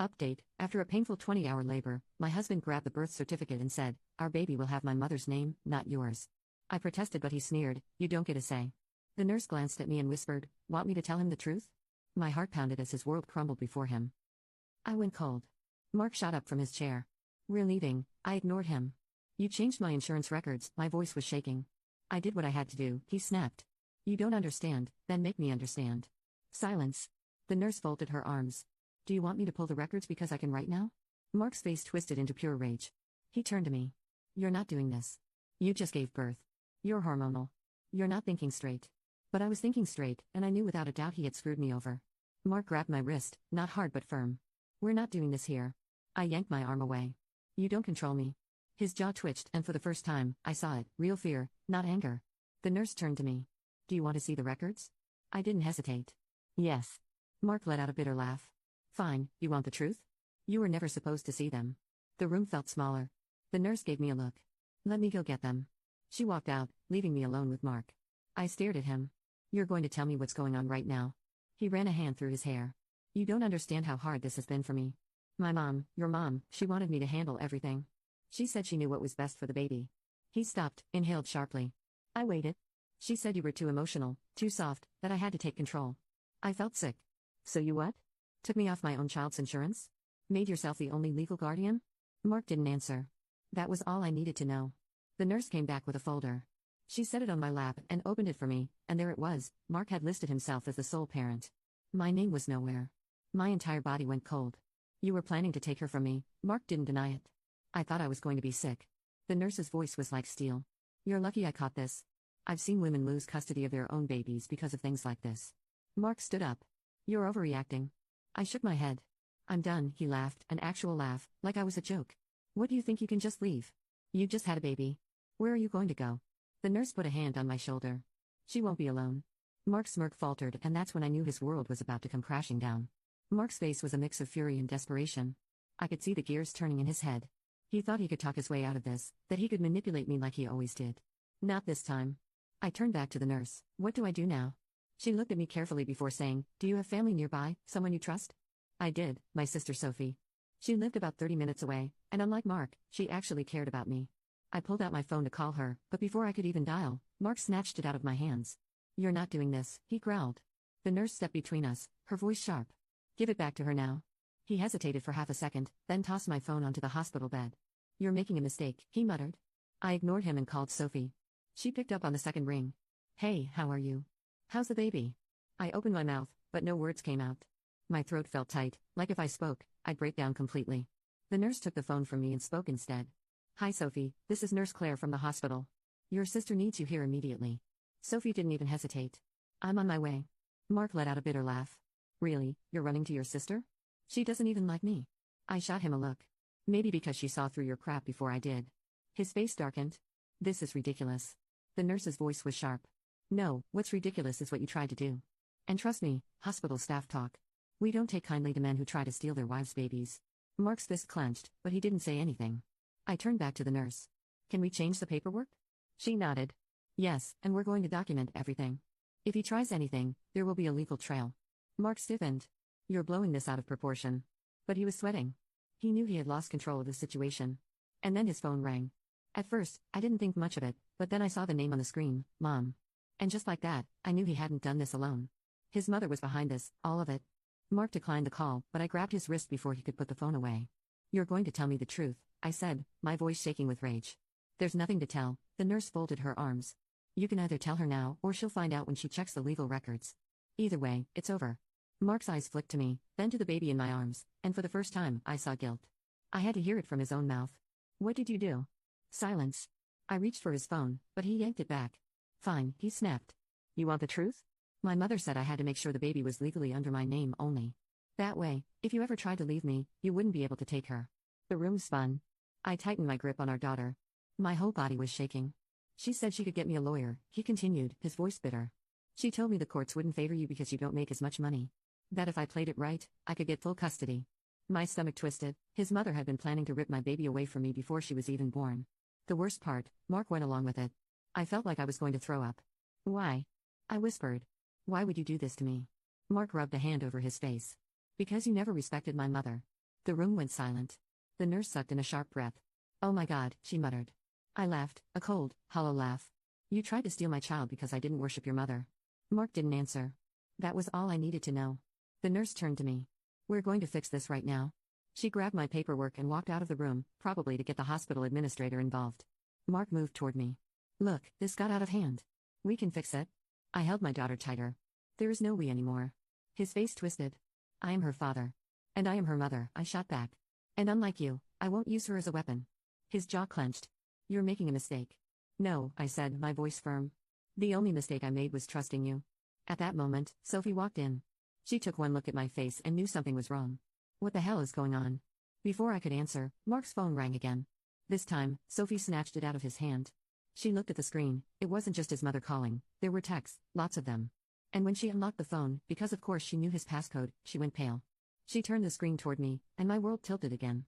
Update: after a painful 20-hour labor, my husband grabbed the birth certificate and said, "Our baby will have my mother's name, not yours." I protested, but he sneered, "You don't get a say." The nurse glanced at me and whispered, "Want me to tell him the truth?" My heart pounded as his world crumbled before him. I went cold. Mark shot up from his chair. "We're leaving." I ignored him. "You changed my insurance records." My voice was shaking. "I did what I had to do," he snapped. "You don't understand, then make me understand." Silence. The nurse folded her arms. "Do you want me to pull the records because I can right now?" Mark's face twisted into pure rage. He turned to me. "You're not doing this. You just gave birth. You're hormonal. You're not thinking straight." But I was thinking straight, and I knew without a doubt he had screwed me over. Mark grabbed my wrist, not hard but firm. "We're not doing this here." I yanked my arm away. "You don't control me." His jaw twitched, and for the first time, I saw it, real fear, not anger. The nurse turned to me. "Do you want to see the records?" I didn't hesitate. "Yes." Mark let out a bitter laugh. "Fine, you want the truth? You were never supposed to see them." The room felt smaller. The nurse gave me a look. "Let me go get them." She walked out, leaving me alone with Mark. I stared at him. "You're going to tell me what's going on right now." He ran a hand through his hair. "You don't understand how hard this has been for me. My mom, your mom, she wanted me to handle everything. She said she knew what was best for the baby." He stopped, inhaled sharply. I waited. "She said you were too emotional, too soft, that I had to take control." I felt sick. "So you what? Took me off my own child's insurance? Made yourself the only legal guardian?" Mark didn't answer. That was all I needed to know. The nurse came back with a folder. She set it on my lap and opened it for me, and there it was. Mark had listed himself as the sole parent. My name was nowhere. My entire body went cold. "You were planning to take her from me." Mark didn't deny it. I thought I was going to be sick. The nurse's voice was like steel. "You're lucky I caught this. I've seen women lose custody of their own babies because of things like this." Mark stood up. "You're overreacting." I shook my head. "I'm done," he laughed, an actual laugh, like I was a joke. "What do you think, you can just leave? You just had a baby. Where are you going to go?" The nurse put a hand on my shoulder. "She won't be alone." Mark's smirk faltered, and that's when I knew his world was about to come crashing down. Mark's face was a mix of fury and desperation. I could see the gears turning in his head. He thought he could talk his way out of this, that he could manipulate me like he always did. Not this time. I turned back to the nurse. "What do I do now?" She looked at me carefully before saying, "Do you have family nearby, someone you trust?" I did, my sister Sophie. She lived about 30 minutes away, and unlike Mark, she actually cared about me. I pulled out my phone to call her, but before I could even dial, Mark snatched it out of my hands. "You're not doing this," he growled. The nurse stepped between us, her voice sharp. "Give it back to her now." He hesitated for half a second, then tossed my phone onto the hospital bed. "You're making a mistake," he muttered. I ignored him and called Sophie. She picked up on the second ring. "Hey, how are you? How's the baby?" I opened my mouth, but no words came out. My throat felt tight, like if I spoke, I'd break down completely. The nurse took the phone from me and spoke instead. "Hi Sophie, this is Nurse Claire from the hospital. Your sister needs you here immediately." Sophie didn't even hesitate. "I'm on my way." Mark let out a bitter laugh. "Really, you're running to your sister? She doesn't even like me." I shot him a look. "Maybe because she saw through your crap before I did." His face darkened. "This is ridiculous." The nurse's voice was sharp. "No, what's ridiculous is what you tried to do. And trust me, hospital staff talk. We don't take kindly to men who try to steal their wives' babies." Mark's fist clenched, but he didn't say anything. I turned back to the nurse. "Can we change the paperwork?" She nodded. "Yes, and we're going to document everything. If he tries anything, there will be a legal trail." Mark stiffened. "You're blowing this out of proportion." But he was sweating. He knew he had lost control of the situation. And then his phone rang. At first, I didn't think much of it, but then I saw the name on the screen, Mom. And just like that, I knew he hadn't done this alone. His mother was behind this, all of it. Mark declined the call, but I grabbed his wrist before he could put the phone away. "You're going to tell me the truth," I said, my voice shaking with rage. "There's nothing to tell." The nurse folded her arms. "You can either tell her now or she'll find out when she checks the legal records. Either way, it's over." Mark's eyes flicked to me, then to the baby in my arms, and for the first time, I saw guilt. I had to hear it from his own mouth. "What did you do?" Silence. I reached for his phone, but he yanked it back. "Fine," he snapped. "You want the truth? My mother said I had to make sure the baby was legally under my name only. That way, if you ever tried to leave me, you wouldn't be able to take her." The room spun. I tightened my grip on our daughter. My whole body was shaking. "She said she could get me a lawyer," he continued, his voice bitter. "She told me the courts wouldn't favor you because you don't make as much money. That if I played it right, I could get full custody." My stomach twisted. His mother had been planning to rip my baby away from me before she was even born. The worst part, Mark went along with it. I felt like I was going to throw up. "Why?" I whispered. "Why would you do this to me?" Mark rubbed a hand over his face. "Because you never respected my mother. The room went silent. The nurse sucked in a sharp breath. "Oh my God," she muttered. I laughed, a cold, hollow laugh. "You tried to steal my child because I didn't worship your mother." Mark didn't answer. That was all I needed to know. The nurse turned to me. "We're going to fix this right now." She grabbed my paperwork and walked out of the room, probably to get the hospital administrator involved. Mark moved toward me. "Look, this got out of hand. We can fix it." I held my daughter tighter. "There is no we anymore." His face twisted. "I am her father. And I am her mother," I shot back. "And unlike you, I won't use her as a weapon." His jaw clenched. "You're making a mistake." "No," I said, my voice firm. "The only mistake I made was trusting you." At that moment, Sophie walked in. She took one look at my face and knew something was wrong. "What the hell is going on?" Before I could answer, Mark's phone rang again. This time, Sophie snatched it out of his hand. She looked at the screen. It wasn't just his mother calling, there were texts, lots of them. And when she unlocked the phone, because of course she knew his passcode, she went pale. She turned the screen toward me, and my world tilted again.